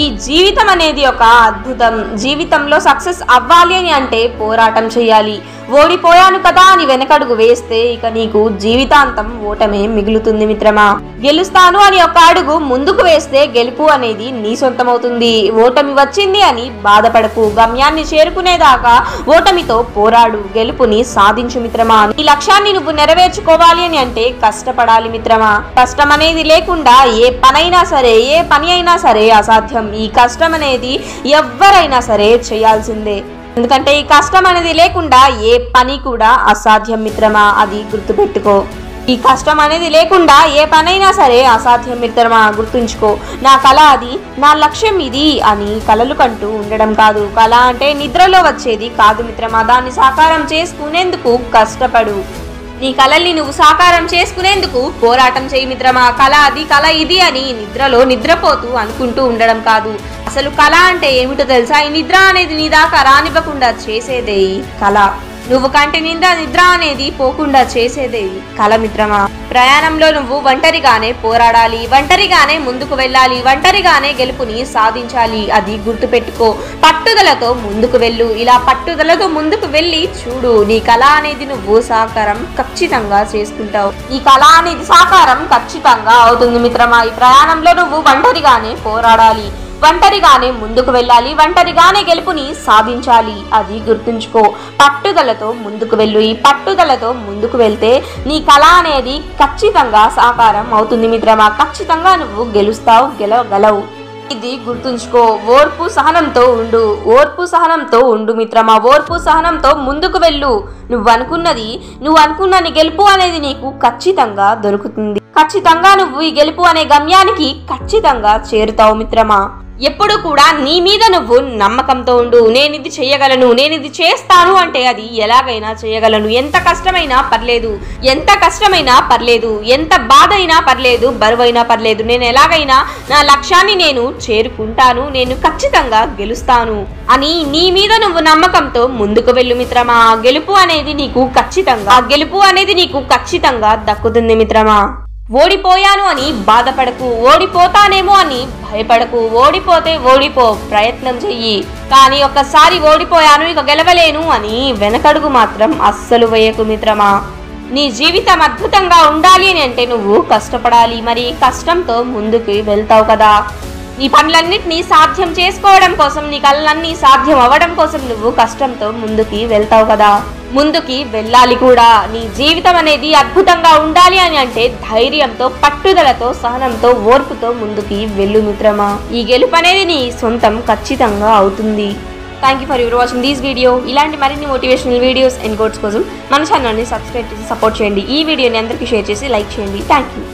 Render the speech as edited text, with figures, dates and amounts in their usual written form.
ఈ జీవితం అనేది ఒక అద్భుతం. జీవితంలో సక్సెస్ అవ్వాలి అని అంటే పోరాటం చేయాలి. ఓడిపోయాను కదా అని వెనకడుగు వేస్తే ఇక నీకు జీవితాంతం ఓటమే మిగులుతుంది మిత్రమా. గెలుస్తాను అని ఒక అడుగు ముందుకు వేస్తే గెలుపు అనేది నీ సొంతమవుతుంది. ఓటమి వచ్చింది అని బాధపడకు. గమ్యాన్ని చేరుకునేదాకా ఓటమితో పోరాడు. గెలుపుని సాధించు మిత్రమా. ఈ లక్ష్యాన్ని నువ్వు నెరవేర్చుకోవాలి అని అంటే కష్టపడాలి మిత్రమా. కష్టం అనేది లేకుండా ఏ పని అయినా సరే అసాధ్యం. ఈ కష్టం అనేది ఎవరైనా సరే చేయాల్సిందే. ఎందుకంటే ఈ కష్టం అనేది లేకుండా ఏ పని కూడా అసాధ్యం మిత్రమా. అది గుర్తుపెట్టుకో. ఈ కష్టం అనేది లేకుండా ఏ పనైనా సరే అసాధ్యం మిత్రమా. గుర్తుంచుకో. నా కళ అది, నా లక్ష్యం ఇది అని కలలు కంటూ ఉండడం కాదు. కళ అంటే నిద్రలో వచ్చేది కాదు మిత్రమా. దాన్ని సాకారం చేసుకునేందుకు కష్టపడు. నీ కళల్ని నువ్వు సాకారం చేసుకునేందుకు పోరాటం చేయి మిత్రమా. కళ అది, కళ ఇది అని నిద్రలో నిద్రపోతూ అనుకుంటూ ఉండడం కాదు. అసలు కళ అంటే ఏమిటో తెలుసా? ఈ నిద్ర అనేది నీ దాకా రానివ్వకుండా చేసేదే కళ. నువ్వు కంటి నిండా నిద్ర అనేది పోకుండా చేసేదే కళ మిత్రమా. ప్రయాణంలో నువ్వు ఒంటరిగానే పోరాడాలి, ఒంటరిగానే ముందుకు వెళ్ళాలి, ఒంటరిగానే గెలుపుని సాధించాలి. అది గుర్తుపెట్టుకో. పట్టుదలతో ముందుకు వెళ్ళు. ఇలా పట్టుదలతో ముందుకు వెళ్ళి చూడు, నీ కళ అనేది నువ్వు సాకారం ఖచ్చితంగా చేసుకుంటావు. ఈ కళ అనేది సాకారం ఖచ్చితంగా అవుతుంది మిత్రమా. ఈ ప్రయాణంలో నువ్వు ఒంటరిగానే పోరాడాలి, ఒంటరిగానే ముందుకు వెళ్ళాలి, ఒంటరిగానే గెలుపుని సాధించాలి. అది గుర్తుంచుకో. పట్టుదలతో ముందుకు వెళ్ళు. ఈ పట్టుదలతో ముందుకు వెళ్తే నీ కళ అనేది ఖచ్చితంగా సాకారం అవుతుంది మిత్రమా. ఖచ్చితంగా నువ్వు గెలుస్తావు, గెలవగలవు. ఇది గుర్తుంచుకో. ఓర్పు సహనంతో ఉండు. ఓర్పు సహనంతో ఉండు మిత్రమా. ఓర్పు సహనంతో ముందుకు వెళ్ళు. నువ్వు అనుకున్న నీ గెలుపు అనేది నీకు ఖచ్చితంగా దొరుకుతుంది. ఖచ్చితంగా నువ్వు ఈ గెలుపు అనే గమ్యానికి ఖచ్చితంగా చేరుతావు మిత్రమా. ఎప్పుడు కూడా నీ మీద నువ్వు నమ్మకంతో ఉండు. నేను ఇది చేయగలను, నేను ఇది చేస్తాను అంటే అది ఎలాగైనా చేయగలను. ఎంత కష్టమైనా పర్లేదు, ఎంత బాధ అయినా పర్లేదు, బరువైనా పర్లేదు, నేను ఎలాగైనా నా లక్ష్యాన్ని నేను చేరుకుంటాను, నేను ఖచ్చితంగా గెలుస్తాను అని నీ మీద నువ్వు నమ్మకంతో ముందుకు వెళ్ళు మిత్రమా. గెలుపు అనేది నీకు ఖచ్చితంగా దక్కుతుంది మిత్రమా. ఓడిపోయాను అని బాధపడకు, ఓడిపోతానేమో అని భయపడకు. ఓడిపోతే ఓడిపో, ప్రయత్నం చెయ్యి. కానీ ఒక్కసారి ఓడిపోయాను ఇక గెలవలేను అని వెనకడుగు మాత్రం అస్సలు వేయకు మిత్రమా. నీ జీవితం అద్భుతంగా ఉండాలి అని అంటే నువ్వు కష్టపడాలి. మరి కష్టంతో ముందుకు వెళ్తావు కదా. నీ పనులన్నిటినీ సాధ్యం చేసుకోవడం కోసం, నీ కళ్ళన్నీ సాధ్యం అవ్వడం కోసం నువ్వు కష్టంతో ముందుకి వెళ్తావు కదా. ముందుకి వెళ్ళాలి కూడా. నీ జీవితం అనేది అద్భుతంగా ఉండాలి అని అంటే ధైర్యంతో, పట్టుదలతో, సహనంతో, ఓర్పుతో ముందుకి వెళ్ళు మిత్రమా. ఈ గెలుపు అనేది నీ సొంతం ఖచ్చితంగా అవుతుంది. Thank you for your watching this video. ఇలాంటి మరిన్ని మోటివేషనల్ వీడియోస్ అండ్ కోట్స్ కోసం మన ఛానల్ని సబ్స్క్రైబ్ చేసి సపోర్ట్ చేయండి. ఈ వీడియోని అందరికీ షేర్ చేసి లైక్ చేయండి. Thank you.